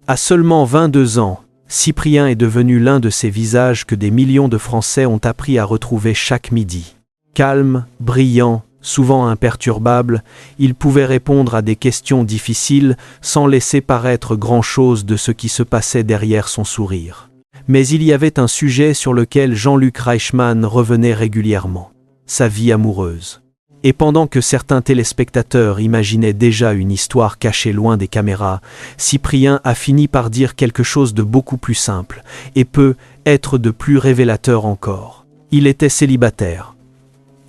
À seulement 22 ans, Cyprien est devenu l'un de ces visages que des millions de Français ont appris à retrouver chaque midi. Calme, brillant, souvent imperturbable, il pouvait répondre à des questions difficiles sans laisser paraître grand-chose de ce qui se passait derrière son sourire. Mais il y avait un sujet sur lequel Jean-Luc Reichmann revenait régulièrement, sa vie amoureuse. Et pendant que certains téléspectateurs imaginaient déjà une histoire cachée loin des caméras, Cyprien a fini par dire quelque chose de beaucoup plus simple, et peut être de plus révélateur encore. Il était célibataire.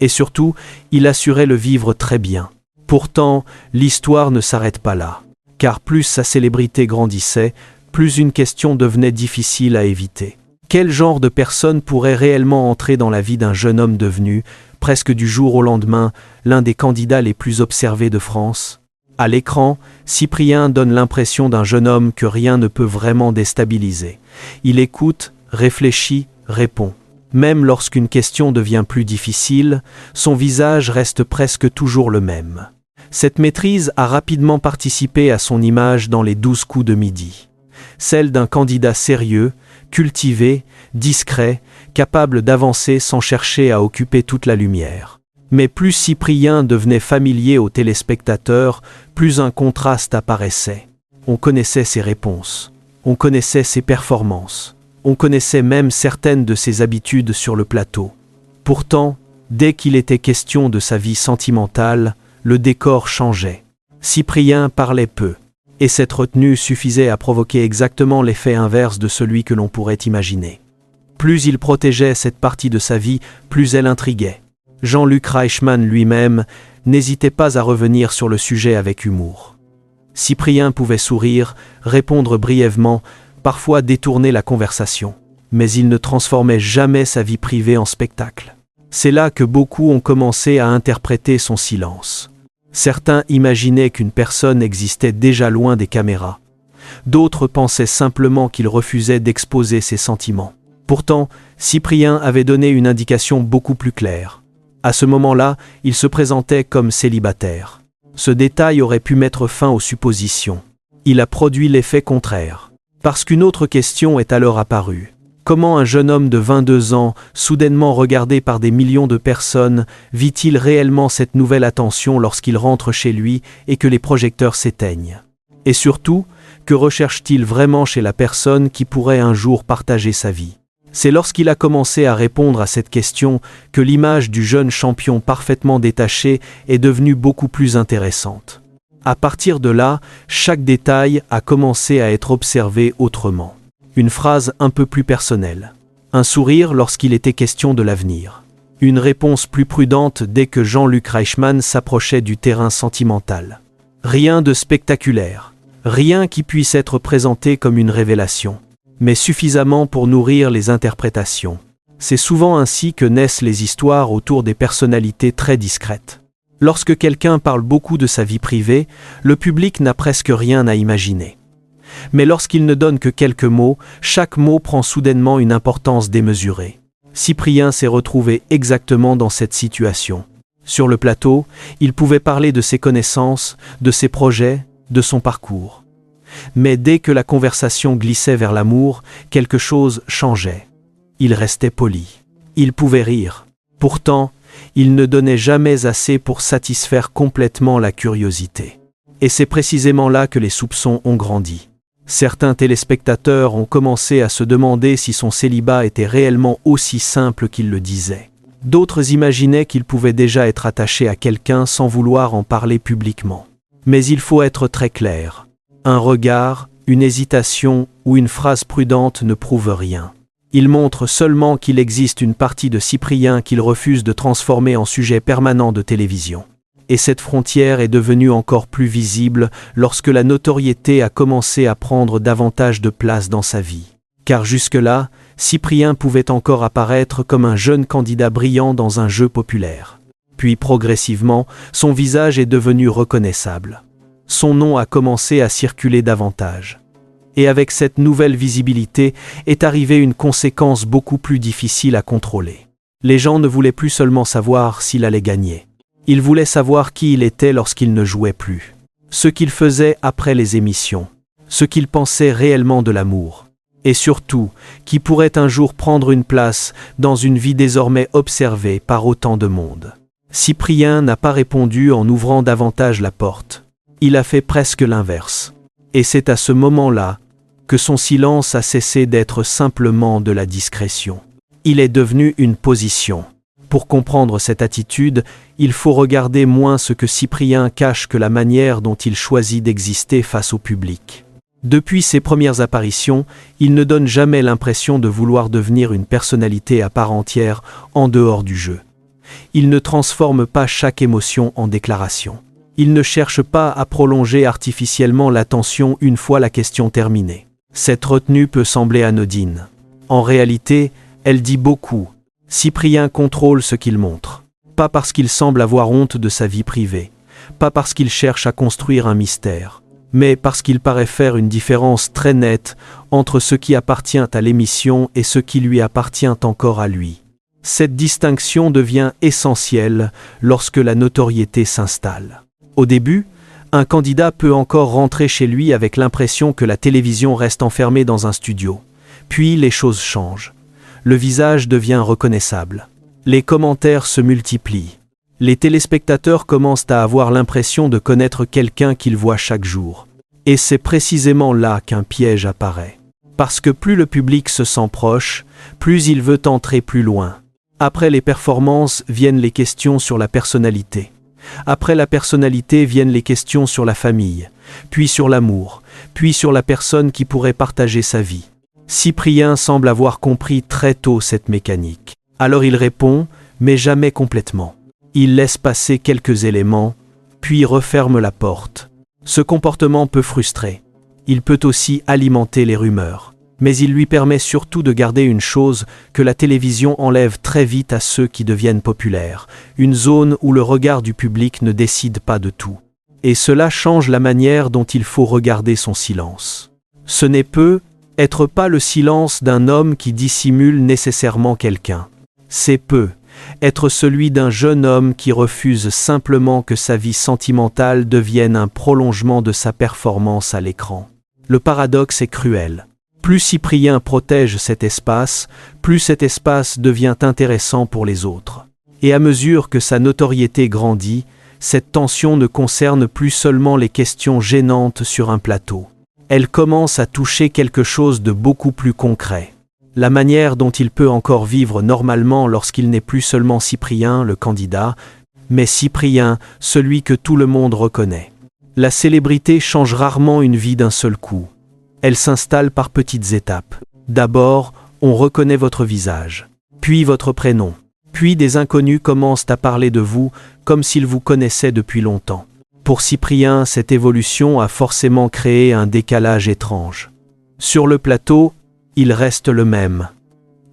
Et surtout, il assurait le vivre très bien. Pourtant, l'histoire ne s'arrête pas là. Car plus sa célébrité grandissait, plus une question devenait difficile à éviter. Quel genre de personne pourrait réellement entrer dans la vie d'un jeune homme devenu, presque du jour au lendemain, l'un des candidats les plus observés de France? À l'écran, Cyprien donne l'impression d'un jeune homme que rien ne peut vraiment déstabiliser. Il écoute, réfléchit, répond. Même lorsqu'une question devient plus difficile, son visage reste presque toujours le même. Cette maîtrise a rapidement participé à son image dans les 12 coups de midi. Celle d'un candidat sérieux, cultivé, discret, capable d'avancer sans chercher à occuper toute la lumière. Mais plus Cyprien devenait familier aux téléspectateurs, plus un contraste apparaissait. On connaissait ses réponses, on connaissait ses performances, on connaissait même certaines de ses habitudes sur le plateau. Pourtant, dès qu'il était question de sa vie sentimentale, le décor changeait. Cyprien parlait peu. Et cette retenue suffisait à provoquer exactement l'effet inverse de celui que l'on pourrait imaginer. Plus il protégeait cette partie de sa vie, plus elle intriguait. Jean-Luc Reichmann lui-même n'hésitait pas à revenir sur le sujet avec humour. Cyprien pouvait sourire, répondre brièvement, parfois détourner la conversation. Mais il ne transformait jamais sa vie privée en spectacle. C'est là que beaucoup ont commencé à interpréter son silence. Certains imaginaient qu'une personne existait déjà loin des caméras. D'autres pensaient simplement qu'il refusait d'exposer ses sentiments. Pourtant, Cyprien avait donné une indication beaucoup plus claire. À ce moment-là, il se présentait comme célibataire. Ce détail aurait pu mettre fin aux suppositions. Il a produit l'effet contraire. Parce qu'une autre question est alors apparue. Comment un jeune homme de 22 ans, soudainement regardé par des millions de personnes, vit-il réellement cette nouvelle attention lorsqu'il rentre chez lui et que les projecteurs s'éteignent? Et surtout, que recherche-t-il vraiment chez la personne qui pourrait un jour partager sa vie? C'est lorsqu'il a commencé à répondre à cette question que l'image du jeune champion parfaitement détaché est devenue beaucoup plus intéressante. À partir de là, chaque détail a commencé à être observé autrement. Une phrase un peu plus personnelle. Un sourire lorsqu'il était question de l'avenir. Une réponse plus prudente dès que Jean-Luc Reichmann s'approchait du terrain sentimental. Rien de spectaculaire. Rien qui puisse être présenté comme une révélation. Mais suffisamment pour nourrir les interprétations. C'est souvent ainsi que naissent les histoires autour des personnalités très discrètes. Lorsque quelqu'un parle beaucoup de sa vie privée, le public n'a presque rien à imaginer. Mais lorsqu'il ne donne que quelques mots, chaque mot prend soudainement une importance démesurée. Cyprien s'est retrouvé exactement dans cette situation. Sur le plateau, il pouvait parler de ses connaissances, de ses projets, de son parcours. Mais dès que la conversation glissait vers l'amour, quelque chose changeait. Il restait poli. Il pouvait rire. Pourtant, il ne donnait jamais assez pour satisfaire complètement la curiosité. Et c'est précisément là que les soupçons ont grandi. Certains téléspectateurs ont commencé à se demander si son célibat était réellement aussi simple qu'il le disait. D'autres imaginaient qu'il pouvait déjà être attaché à quelqu'un sans vouloir en parler publiquement. Mais il faut être très clair. Un regard, une hésitation ou une phrase prudente ne prouvent rien. Ils montrent seulement qu'il existe une partie de Cyprien qu'il refuse de transformer en sujet permanent de télévision. Et cette frontière est devenue encore plus visible lorsque la notoriété a commencé à prendre davantage de place dans sa vie. Car jusque-là, Cyprien pouvait encore apparaître comme un jeune candidat brillant dans un jeu populaire. Puis progressivement, son visage est devenu reconnaissable. Son nom a commencé à circuler davantage. Et avec cette nouvelle visibilité est arrivée une conséquence beaucoup plus difficile à contrôler. Les gens ne voulaient plus seulement savoir s'il allait gagner. Ils voulaient savoir qui il était lorsqu'il ne jouait plus. Ce qu'il faisait après les émissions. ce qu'il pensait réellement de l'amour. Et surtout, qui pourrait un jour prendre une place dans une vie désormais observée par autant de monde. Cyprien n'a pas répondu en ouvrant davantage la porte. Il a fait presque l'inverse. Et c'est à ce moment-là que son silence a cessé d'être simplement de la discrétion. Il est devenu une position. Pour comprendre cette attitude, il faut regarder moins ce que Cyprien cache que la manière dont il choisit d'exister face au public. Depuis ses premières apparitions, il ne donne jamais l'impression de vouloir devenir une personnalité à part entière en dehors du jeu. Il ne transforme pas chaque émotion en déclaration. Il ne cherche pas à prolonger artificiellement l'attention une fois la question terminée. Cette retenue peut sembler anodine. En réalité, elle dit beaucoup. Cyprien contrôle ce qu'il montre. Pas parce qu'il semble avoir honte de sa vie privée, pas parce qu'il cherche à construire un mystère, mais parce qu'il paraît faire une différence très nette entre ce qui appartient à l'émission et ce qui lui appartient encore à lui. Cette distinction devient essentielle lorsque la notoriété s'installe. Au début, un candidat peut encore rentrer chez lui avec l'impression que la télévision reste enfermée dans un studio. Puis les choses changent. Le visage devient reconnaissable. Les commentaires se multiplient. Les téléspectateurs commencent à avoir l'impression de connaître quelqu'un qu'ils voient chaque jour. Et c'est précisément là qu'un piège apparaît. Parce que plus le public se sent proche, plus il veut entrer plus loin. Après les performances viennent les questions sur la personnalité. Après la personnalité viennent les questions sur la famille, puis sur l'amour, puis sur la personne qui pourrait partager sa vie. Cyprien semble avoir compris très tôt cette mécanique. Alors il répond, mais jamais complètement. Il laisse passer quelques éléments, puis referme la porte. Ce comportement peut frustrer. Il peut aussi alimenter les rumeurs. Mais il lui permet surtout de garder une chose que la télévision enlève très vite à ceux qui deviennent populaires, une zone où le regard du public ne décide pas de tout. Et cela change la manière dont il faut regarder son silence. Ce n'est être pas le silence d'un homme qui dissimule nécessairement quelqu'un. C'est être celui d'un jeune homme qui refuse simplement que sa vie sentimentale devienne un prolongement de sa performance à l'écran. Le paradoxe est cruel. Plus Cyprien protège cet espace, plus cet espace devient intéressant pour les autres. Et à mesure que sa notoriété grandit, cette tension ne concerne plus seulement les questions gênantes sur un plateau. Elle commence à toucher quelque chose de beaucoup plus concret. La manière dont il peut encore vivre normalement lorsqu'il n'est plus seulement Cyprien, le candidat, mais Cyprien, celui que tout le monde reconnaît. La célébrité change rarement une vie d'un seul coup. Elle s'installe par petites étapes. D'abord, on reconnaît votre visage, puis votre prénom, puis des inconnus commencent à parler de vous comme s'ils vous connaissaient depuis longtemps. Pour Cyprien, cette évolution a forcément créé un décalage étrange. Sur le plateau, il reste le même,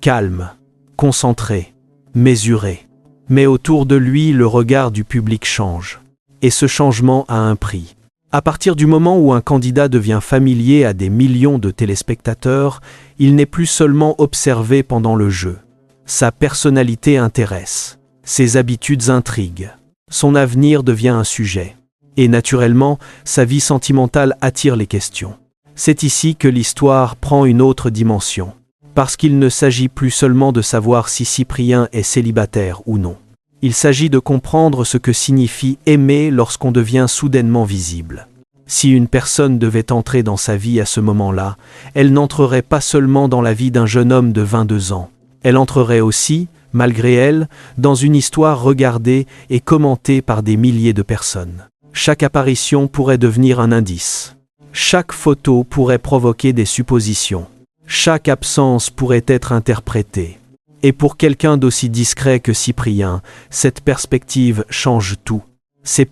calme, concentré, mesuré. Mais autour de lui, le regard du public change. Et ce changement a un prix. À partir du moment où un candidat devient familier à des millions de téléspectateurs, il n'est plus seulement observé pendant le jeu. Sa personnalité intéresse, ses habitudes intriguent, son avenir devient un sujet. Et naturellement, sa vie sentimentale attire les questions. C'est ici que l'histoire prend une autre dimension, parce qu'il ne s'agit plus seulement de savoir si Cyprien est célibataire ou non. Il s'agit de comprendre ce que signifie aimer lorsqu'on devient soudainement visible. Si une personne devait entrer dans sa vie à ce moment-là, elle n'entrerait pas seulement dans la vie d'un jeune homme de 22 ans. Elle entrerait aussi, malgré elle, dans une histoire regardée et commentée par des milliers de personnes. Chaque apparition pourrait devenir un indice. Chaque photo pourrait provoquer des suppositions. Chaque absence pourrait être interprétée. Et pour quelqu'un d'aussi discret que Cyprien, cette perspective change tout. C'est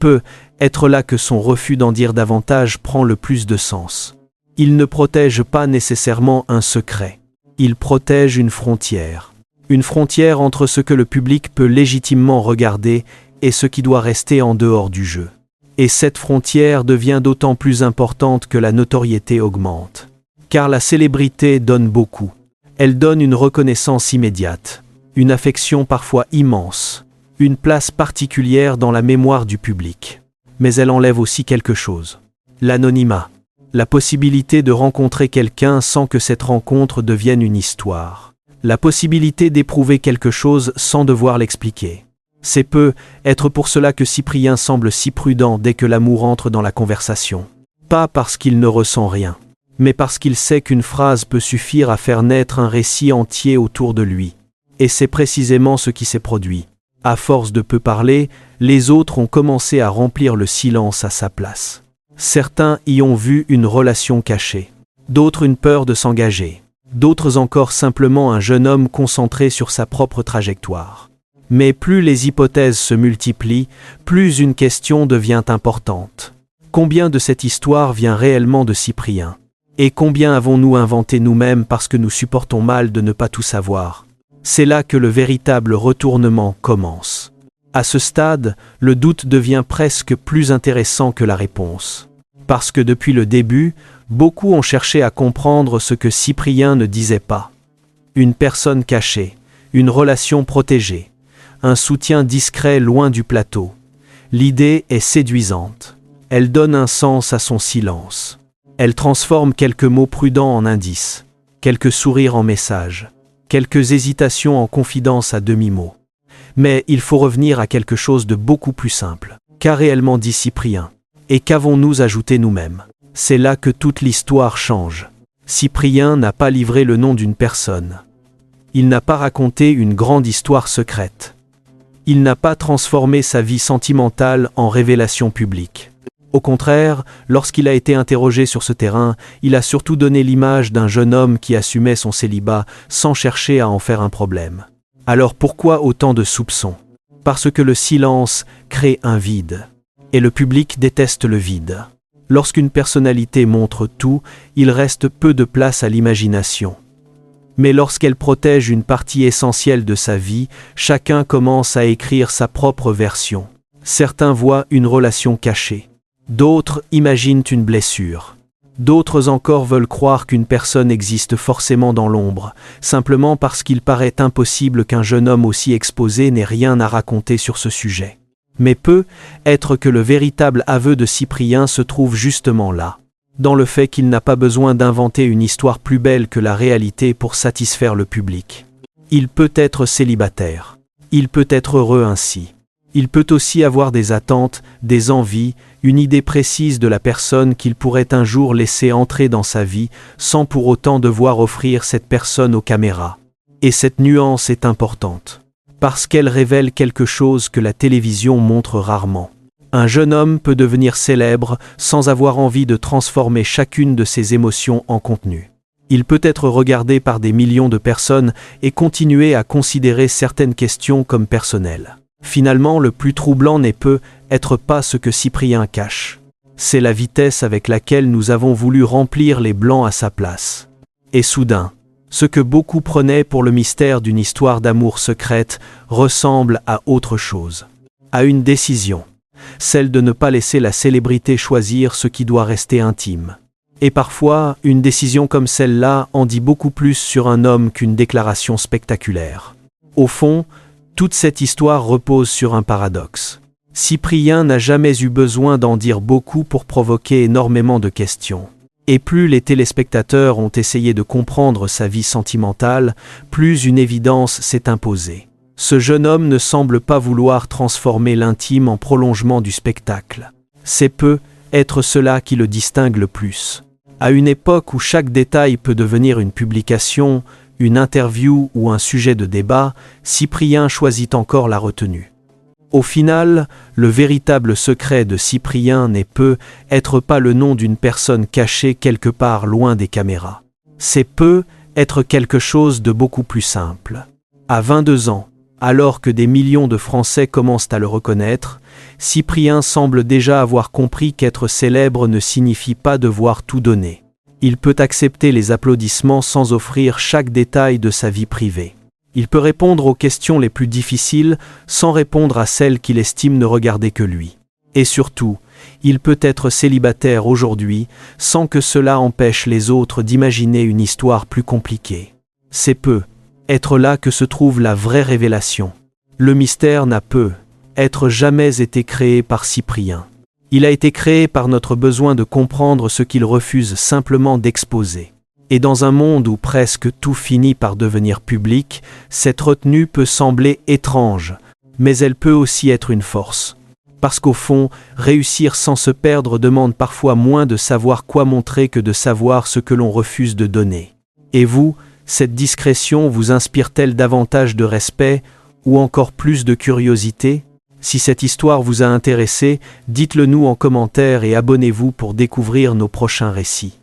être là que son refus d'en dire davantage prend le plus de sens. Il ne protège pas nécessairement un secret. Il protège une frontière. Une frontière entre ce que le public peut légitimement regarder et ce qui doit rester en dehors du jeu. Et cette frontière devient d'autant plus importante que la notoriété augmente. Car la célébrité donne beaucoup. Elle donne une reconnaissance immédiate, une affection parfois immense, une place particulière dans la mémoire du public. Mais elle enlève aussi quelque chose. L'anonymat. La possibilité de rencontrer quelqu'un sans que cette rencontre devienne une histoire. La possibilité d'éprouver quelque chose sans devoir l'expliquer. C'est peut-être pour cela que Cyprien semble si prudent dès que l'amour entre dans la conversation. Pas parce qu'il ne ressent rien, mais parce qu'il sait qu'une phrase peut suffire à faire naître un récit entier autour de lui. Et c'est précisément ce qui s'est produit. À force de peu parler, les autres ont commencé à remplir le silence à sa place. Certains y ont vu une relation cachée, d'autres une peur de s'engager, d'autres encore simplement un jeune homme concentré sur sa propre trajectoire. Mais plus les hypothèses se multiplient, plus une question devient importante. Combien de cette histoire vient réellement de Cyprien? Et combien avons-nous inventé nous-mêmes parce que nous supportons mal de ne pas tout savoir? C'est là que le véritable retournement commence. À ce stade, le doute devient presque plus intéressant que la réponse. Parce que depuis le début, beaucoup ont cherché à comprendre ce que Cyprien ne disait pas. Une personne cachée, une relation protégée, un soutien discret loin du plateau. L'idée est séduisante. Elle donne un sens à son silence. Elle transforme quelques mots prudents en indices, quelques sourires en messages, quelques hésitations en confidences à demi-mot. Mais il faut revenir à quelque chose de beaucoup plus simple. Qu'a réellement dit Cyprien? Et qu'avons-nous ajouté nous-mêmes? C'est là que toute l'histoire change. Cyprien n'a pas livré le nom d'une personne. Il n'a pas raconté une grande histoire secrète. Il n'a pas transformé sa vie sentimentale en révélation publique. Au contraire, lorsqu'il a été interrogé sur ce terrain, il a surtout donné l'image d'un jeune homme qui assumait son célibat sans chercher à en faire un problème. Alors pourquoi autant de soupçons? Parce que le silence crée un vide. Et le public déteste le vide. Lorsqu'une personnalité montre tout, il reste peu de place à l'imagination. Mais lorsqu'elle protège une partie essentielle de sa vie, chacun commence à écrire sa propre version. Certains voient une relation cachée. D'autres imaginent une blessure. D'autres encore veulent croire qu'une personne existe forcément dans l'ombre, simplement parce qu'il paraît impossible qu'un jeune homme aussi exposé n'ait rien à raconter sur ce sujet. Mais peut-être que le véritable aveu de Cyprien se trouve justement là, dans le fait qu'il n'a pas besoin d'inventer une histoire plus belle que la réalité pour satisfaire le public. Il peut être célibataire. Il peut être heureux ainsi. Il peut aussi avoir des attentes, des envies, une idée précise de la personne qu'il pourrait un jour laisser entrer dans sa vie, sans pour autant devoir offrir cette personne aux caméras. Et cette nuance est importante, parce qu'elle révèle quelque chose que la télévision montre rarement. Un jeune homme peut devenir célèbre sans avoir envie de transformer chacune de ses émotions en contenu. Il peut être regardé par des millions de personnes et continuer à considérer certaines questions comme personnelles. Finalement, le plus troublant n'est peut-être pas ce que Cyprien cache. C'est la vitesse avec laquelle nous avons voulu remplir les blancs à sa place. Et soudain, ce que beaucoup prenaient pour le mystère d'une histoire d'amour secrète ressemble à autre chose. À une décision. Celle de ne pas laisser la célébrité choisir ce qui doit rester intime. Et parfois, une décision comme celle-là en dit beaucoup plus sur un homme qu'une déclaration spectaculaire. Au fond, toute cette histoire repose sur un paradoxe. Cyprien n'a jamais eu besoin d'en dire beaucoup pour provoquer énormément de questions. Et plus les téléspectateurs ont essayé de comprendre sa vie sentimentale, plus une évidence s'est imposée. Ce jeune homme ne semble pas vouloir transformer l'intime en prolongement du spectacle. C'est peut-être cela qui le distingue le plus. À une époque où chaque détail peut devenir une publication, une interview ou un sujet de débat, Cyprien choisit encore la retenue. Au final, le véritable secret de Cyprien n'est peut-être pas le nom d'une personne cachée quelque part loin des caméras. C'est peut-être quelque chose de beaucoup plus simple. À 22 ans, alors que des millions de Français commencent à le reconnaître, Cyprien semble déjà avoir compris qu'être célèbre ne signifie pas devoir tout donner. Il peut accepter les applaudissements sans offrir chaque détail de sa vie privée. Il peut répondre aux questions les plus difficiles sans répondre à celles qu'il estime ne regarder que lui. Et surtout, il peut être célibataire aujourd'hui sans que cela empêche les autres d'imaginer une histoire plus compliquée. C'est peut-être là que se trouve la vraie révélation. Le mystère n'a peut-être jamais été créé par Cyprien. Il a été créé par notre besoin de comprendre ce qu'il refuse simplement d'exposer. Et dans un monde où presque tout finit par devenir public, cette retenue peut sembler étrange, mais elle peut aussi être une force. Parce qu'au fond, réussir sans se perdre demande parfois moins de savoir quoi montrer que de savoir ce que l'on refuse de donner. Et vous, cette discrétion vous inspire-t-elle davantage de respect ou encore plus de curiosité? Si cette histoire vous a intéressé, dites-le nous en commentaire et abonnez-vous pour découvrir nos prochains récits.